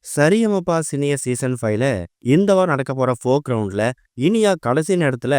சரியமப்பா senior season 5ல இந்த வாரம் நடக்க போற ஃபோர்த் ரவுண்ட்ல இனியா கடைசி நேரத்துல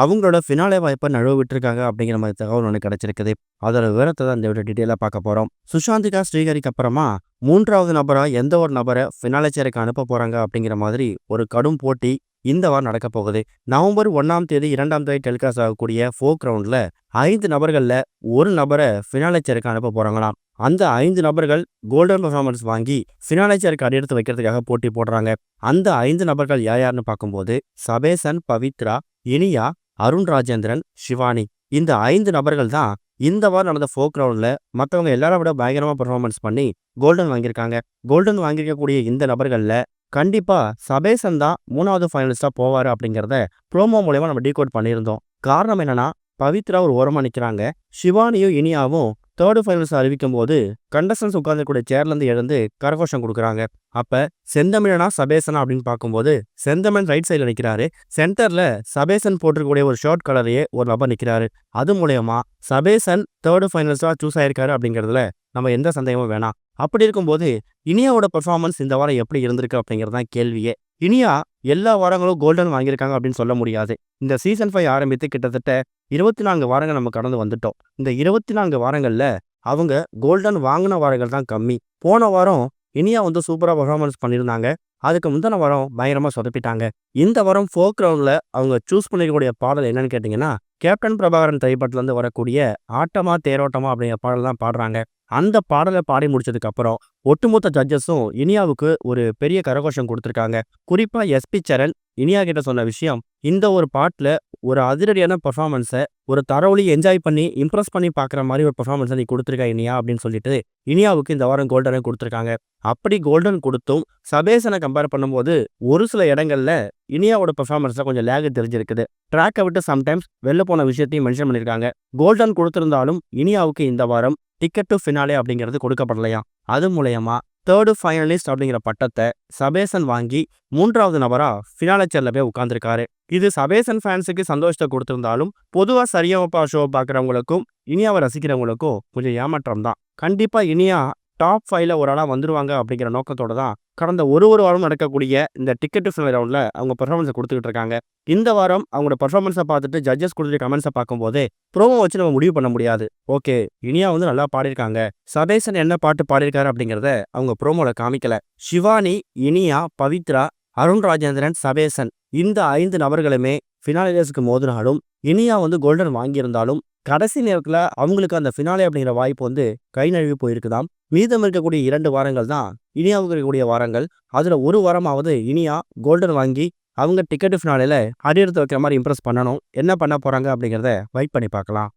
அவங்களோட ஃபினாலே வாய்ப்பை நழுவ விட்டுருக்காங்க அப்படிங்கிற மாதிரி தகவல் ஒன்று கிடைச்சிருக்குது. அதோட விவரத்தை தான் இந்த வீடியோ டீட்டெயிலாக பார்க்க போறோம். சுஷாந்திகா ஸ்ரீஹரிக்கு அப்புறமா மூன்றாவது நபரா எந்த ஒரு நபரை ஃபினாலே சேருக்கு அனுப்ப போறாங்க அப்படிங்கிற மாதிரி ஒரு கடும் போட்டி இந்த வாரம் நடக்க போகுது. நவம்பர் 1ஆம் தேதி 2ஆம் தேதி டெலிகாஸ்ட் ஆகக்கூடிய ஃபோர்த் ரவுண்ட்ல 5 நபர்கள்ல ஒரு நபரை ஃபினாலே சேருக்கு அனுப்ப போறாங்களாம். அந்த 5 நபர்கள் கோல்டன் பெர்ஃபார்மன்ஸ் வாங்கி ஃபினாலே சேருக்கு அடியெடுத்து வைக்கிறதுக்காக போட்டி போடுறாங்க. அந்த 5 நபர்கள் யாருன்னு பார்க்கும்போது சபேசன், பவித்ரா, இனியா, அருண் ராஜேந்திரன், ஷிவானி. இந்த 5 நபர்கள் தான் இந்த வாரம் நடந்த ஃபோர்த் ரவுண்ட்ல மற்றவங்க எல்லாரை விட பயங்கரமா பெர்ஃபார்மன்ஸ் பண்ணி கோல்டன் வாங்கியிருக்காங்க. கோல்டன் வாங்கியிருக்கக்கூடிய இந்த நபர்கள்ல கண்டிப்பா சபேசன் தான் 3வது ஃபைனலிஸ்டா போவாரு அப்படிங்கிறத ப்ரோமோ மூலயமா நம்ம டீகோட் பண்ணியிருந்தோம். காரணம் என்னன்னா, பவித்ரா ஒரு ஓரமா நிற்கிறாங்க. ஷிவானியும் இனியாவும் தேர்டு ஃபைனல்ஸ் அறிவிக்கும் போது கண்டஸ்டன்ஸ் உட்கார்ந்துக்கூடிய சேர்ல இருந்து எழுந்து கரகோஷம் கொடுக்குறாங்க. அப்ப செந்தமிழனா சபேசனா அப்படின்னு பார்க்கும்போது செந்தமிழன் ரைட் சைடில் நிற்கிறாரு. சென்டர்ல சபேசன் போட்டிருக்கக்கூடிய ஒரு ஷார்ட் கலரையே ஒரு நபர் நிற்கிறாரு. அது மூலயமா சபேசன் தேர்டு ஃபைனல்ஸா சூஸ் ஆயிருக்காரு அப்படிங்கிறதுல நம்ம எந்த சந்தேகமும் வேணாம். அப்படி இருக்கும்போது இனியாவோட பெர்ஃபார்மன்ஸ் இந்த வாரம் எப்படி இருந்திருக்கு அப்படிங்கிறதான் கேள்வியே. இனியா எல்லா வாரங்களும் கோல்டன் வாங்கியிருக்காங்க அப்படின்னு சொல்ல முடியாது. இந்த சீசன் 5 ஆரம்பித்து கிட்டத்தட்ட 24 வாரங்கள் நம்ம கடந்து வந்துட்டோம். இந்த 24 வாரங்கள்ல அவங்க கோல்டன் வாங்கின வாரங்கள் தான் கம்மி. போன வாரம் இனியா சூப்பரா பெர்ஃபார்மன்ஸ் பண்ணியிருந்தாங்க. அதுக்கு முந்தின வாரம் பயங்கரமா சொதப்பிட்டாங்க. இந்த வாரம் ஃபோர்த் ரவுண்ட்ல அவங்க சூஸ் பண்ணிருக்கக்கூடிய பாடல் என்னன்னு கேட்டீங்கன்னா, கேப்டன் பிரபாகரன் திரைப்படத்துல இருந்து வரக்கூடிய ஆட்டமா தேரோட்டமா அப்படிங்கிற பாடல் தான் பாடுறாங்க. அந்த பாடலை பாடி முடிச்சதுக்கு அப்புறம் ஒட்டுமொத்த ஜட்ஜஸும் இனியாவுக்கு ஒரு பெரிய கரகோஷம் கொடுத்துருக்காங்க. குறிப்பா எஸ்பி சரண் இனியா கிட்ட சொன்ன விஷயம், இந்த ஒரு பாட்டுல ஒரு அதிரடியான பெர்ஃபார்மன்ஸை ஒரு தரோலி என்ஜாய் பண்ணி இம்ப்ரெஸ் பண்ணி பார்க்குற மாதிரி ஒரு பெர்ஃபார்மன்ஸை நீ கொடுத்துருக்க இனியா அப்படின்னு சொல்லிட்டு இனியாவுக்கு இந்த வாரம் கோல்டனை கொடுத்துருக்காங்க. அப்படி கோல்டன் கொடுத்தும் சபேசனை கம்பேர் பண்ணும்போது ஒரு சில இடங்கள்ல இனியாவோட பெர்ஃபார்மன்ஸ்ல கொஞ்சம் லேக் தெரிஞ்சிருக்குது. ட்ராக்கை விட்டு சம்டைம்ஸ் வெளில போன விஷயத்தையும் மென்ஷன் பண்ணியிருக்காங்க. கோல்டன் கொடுத்திருந்தாலும் இனியாவுக்கு இந்த வாரம் டிக்கெட் டு ஃபினாலே அப்படிங்கிறது கொடுக்கப்படலையா. அது மூலயமா தேர்டு ஃபைனலிஸ்ட் அப்படிங்கிற பட்டத்தை சபேசன் வாங்கி 3வது நபரா ஃபினாலே சேர்ல போய் உட்கார்ந்துருக்காரு. இது சபேசன் ஃபேன்ஸுக்கு சந்தோஷத்தை கொடுத்திருந்தாலும் பொதுவா சரியமப்பா ஷோ பார்க்குறவங்களுக்கும் இனியாவை ரசிக்கிறவங்களுக்கும் கொஞ்சம் ஏமாற்றம் தான். கண்டிப்பா இனியா டாப் 5ல ஒரு ஆளாக வந்துருவாங்க அப்படிங்கிற நோக்கத்தோட தான் கடந்த ஒரு வாரம் நடக்கக்கூடிய இந்த டிக்கெட் டு ஃபினாலே ரவுண்டில் அவங்க பெர்ஃபார்மன்ஸை கொடுத்துக்கிட்டு இருக்காங்க. இந்த வாரம் அவங்களோட பெர்ஃபார்மன்ஸை பார்த்துட்டு ஜட்ஜஸ் கொடுத்துட்டு கமெண்ட்ஸை பார்க்கும்போதே ப்ரோமோ வச்சு நம்ம முடிவு பண்ண முடியாது. ஓகே, இனியா நல்லா பாடியிருக்காங்க, சபேசன் என்ன பாட்டு பாடியிருக்காரு அப்படிங்கிறத அவங்க ப்ரோமோல காமிக்கல. ஷிவானி, இனியா, பவித்ரா, அருண் ராஜேந்திரன், சபேசன் இந்த 5 நபர்களுமே ஃபினாலே ரேஸுக்கு மோதினாலும் இனியா கோல்டன் வாங்கியிருந்தாலும் கடைசி நேரத்தில் அவங்களுக்கு அந்த ஃபினாலே அப்படிங்கிற வாய்ப்பு கை நழுவி போயிருக்குதாம். மீதம் இருக்கக்கூடிய 2 வாரங்கள் தான் இனியாவுக்கு இருக்கக்கூடிய வாரங்கள். அதில் ஒரு வாரமாவது இனியா கோல்டன் வாங்கி அவங்க டிக்கெட் ஃபினாலேல அடியெடுத்து வைக்கிற மாதிரி இம்ப்ரெஸ் பண்ணணும். என்ன பண்ண போகிறாங்க அப்படிங்கிறத வெயிட் பண்ணி பார்க்கலாம்.